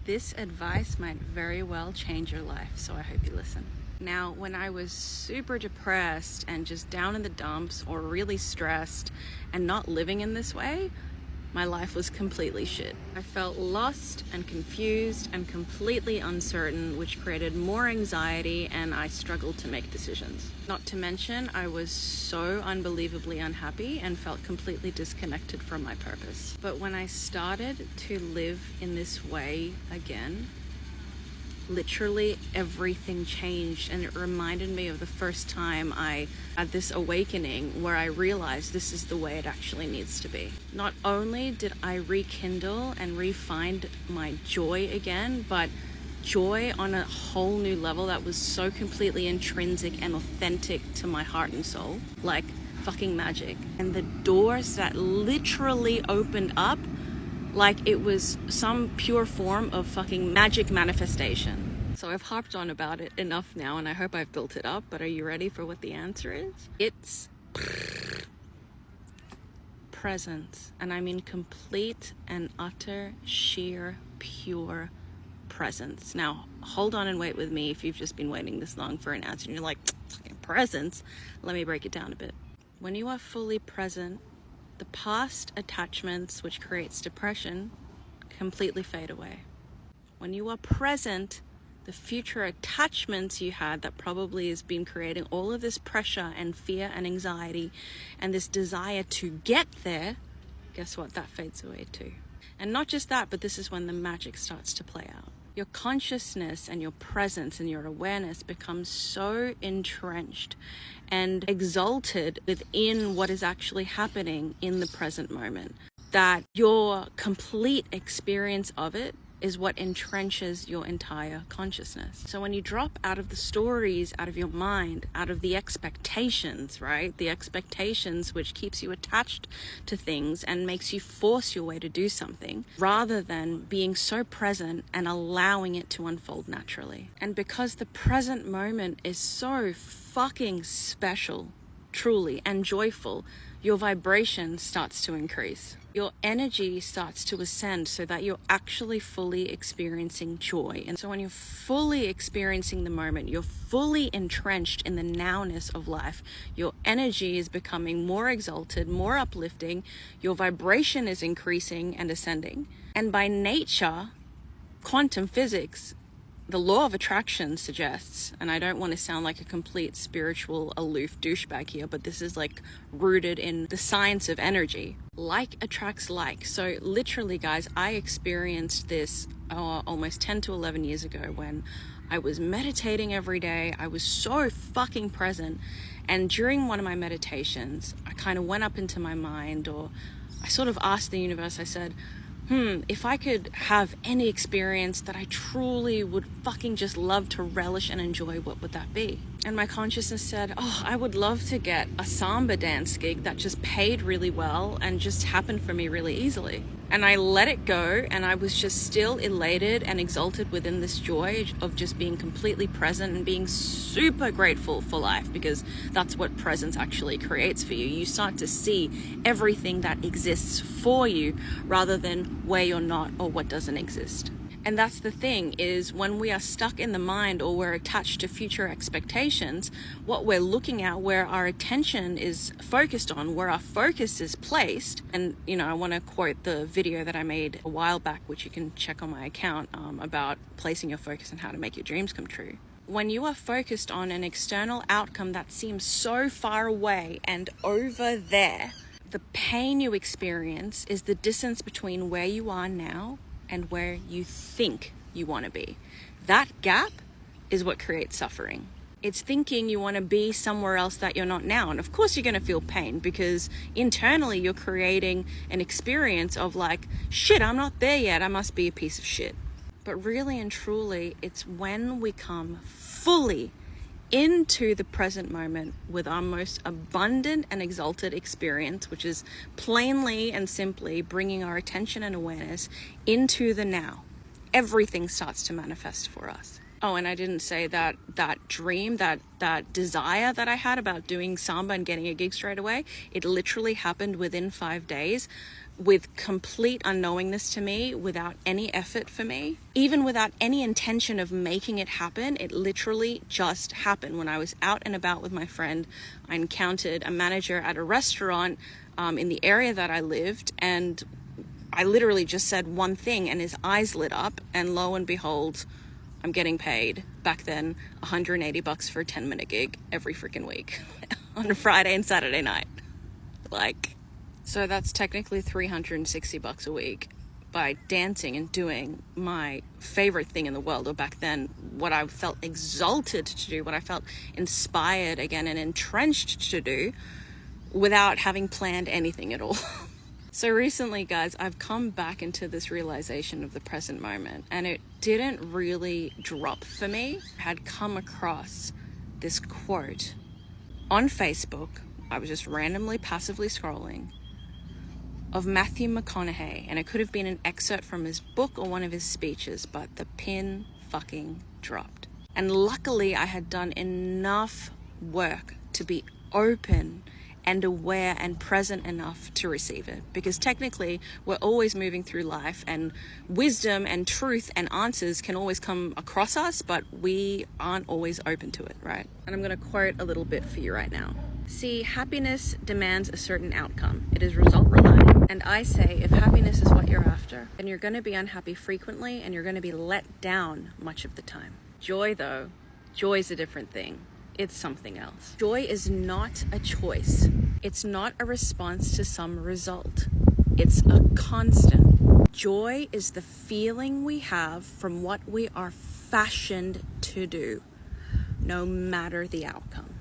This advice might very well change your life, so I hope you listen. Now, when I was super depressed and just down in the dumps or really stressed and not living in this way, my life was completely shit. I felt lost and confused and completely uncertain, which created more anxiety, and I struggled to make decisions. Not to mention, I was so unbelievably unhappy and felt completely disconnected from my purpose. But when I started to live in this way again, literally everything changed, and it reminded me of the first time I had this awakening where I realized this is the way it actually needs to be. Not only did I rekindle and re-find my joy again, but joy on a whole new level that was so completely intrinsic and authentic to my heart and soul, like fucking magic. And the doors that literally opened up like it was some pure form of fucking magic manifestation. So I've harped on about it enough now, and I hope I've built it up, but are you ready for what the answer is? It's presence. And I mean complete and utter, sheer, pure presence. Now, hold on and wait with me if you've just been waiting this long for an answer and you're like, fucking presence. Let me break it down a bit. When you are fully present, the past attachments, which creates depression, completely fade away. When you are present, the future attachments you had that probably has been creating all of this pressure and fear and anxiety and this desire to get there, guess what? That fades away too. And not just that, but this is when the magic starts to play out. Your consciousness and your presence and your awareness becomes so entrenched and exalted within what is actually happening in the present moment that your complete experience of it is what entrenches your entire consciousness. So when you drop out of the stories, out of your mind, out of the expectations, right? The expectations which keeps you attached to things and makes you force your way to do something, rather than being so present and allowing it to unfold naturally. And because the present moment is so fucking special, truly, and joyful, your vibration starts to increase. Your energy starts to ascend so that you're actually fully experiencing joy. And so when you're fully experiencing the moment, you're fully entrenched in the nowness of life, your energy is becoming more exalted, more uplifting, your vibration is increasing and ascending. And by nature, quantum physics, the law of attraction suggests, and I don't want to sound like a complete spiritual aloof douchebag here, but this is like rooted in the science of energy. Like attracts like. So literally, guys, I experienced this almost 10 to 11 years ago when I was meditating every day. I was so fucking present. And during one of my meditations, I kind of went up into my mind, or I sort of asked the universe, I said, if I could have any experience that I truly would fucking just love to relish and enjoy, what would that be? And my consciousness said, I would love to get a samba dance gig that just paid really well and just happened for me really easily. And I let it go, and I was just still elated and exalted within this joy of just being completely present and being super grateful for life, because that's what presence actually creates for you. You start to see everything that exists for you rather than where you're not or what doesn't exist. And that's the thing, is when we are stuck in the mind or we're attached to future expectations, what we're looking at, where our attention is focused on, where our focus is placed. And, I want to quote the video that I made a while back, which you can check on my account, about placing your focus and how to make your dreams come true. When you are focused on an external outcome that seems so far away and over there, the pain you experience is the distance between where you are now and where you think you want to be. That gap is what creates suffering. It's thinking you want to be somewhere else that you're not now. And of course you're going to feel pain, because internally you're creating an experience of like, shit, I'm not there yet. I must be a piece of shit. But really and truly, it's when we come fully into the present moment with our most abundant and exalted experience, which is plainly and simply bringing our attention and awareness into the now. Everything starts to manifest for us. Oh, and I didn't say that dream, that desire that I had about doing samba and getting a gig straight away, it literally happened within 5 days. with complete unknowingness to me, without any effort for me, even without any intention of making it happen. It literally just happened. When I was out and about with my friend, I encountered a manager at a restaurant in the area that I lived, and I literally just said one thing and his eyes lit up, and lo and behold, I'm getting paid back then $180 for a 10-minute gig every freaking week on a Friday and Saturday night. So that's technically $360 a week by dancing and doing my favorite thing in the world, or back then what I felt exalted to do, what I felt inspired again and entrenched to do, without having planned anything at all. So recently, guys, I've come back into this realization of the present moment, and it didn't really drop for me. I had come across this quote on Facebook. I was just randomly, passively scrolling, of Matthew McConaughey, and it could have been an excerpt from his book or one of his speeches, but the pin fucking dropped. And luckily, I had done enough work to be open and aware and present enough to receive it, because technically we're always moving through life, and wisdom and truth and answers can always come across us, but we aren't always open to it, right? And I'm going to quote a little bit for you right now. See, happiness demands a certain outcome. It is result reliant. And I say, if happiness is what you're after, then you're going to be unhappy frequently, and you're going to be let down much of the time. Joy, though, joy is a different thing. It's something else. Joy is not a choice. It's not a response to some result. It's a constant. Joy is the feeling we have from what we are fashioned to do, no matter the outcome.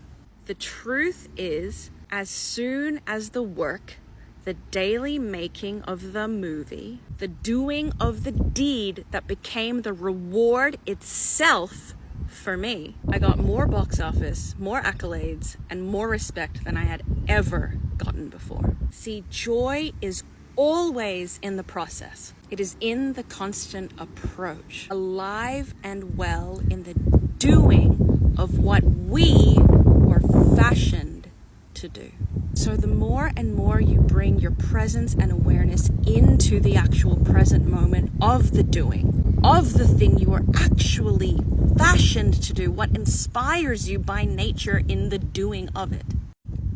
The truth is, as soon as the work, the daily making of the movie, the doing of the deed that became the reward itself, for me, I got more box office, more accolades, and more respect than I had ever gotten before. See, joy is always in the process. It is in the constant approach, alive and well in the doing of what we were fashioned to do. So the more and more you bring your presence and awareness into the actual present moment of the doing, of the thing you are actually fashioned to do, what inspires you by nature in the doing of it,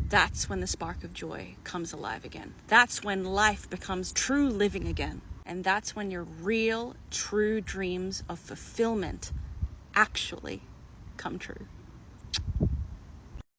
that's when the spark of joy comes alive again. That's when life becomes true living again. And that's when your real, true dreams of fulfillment actually come true.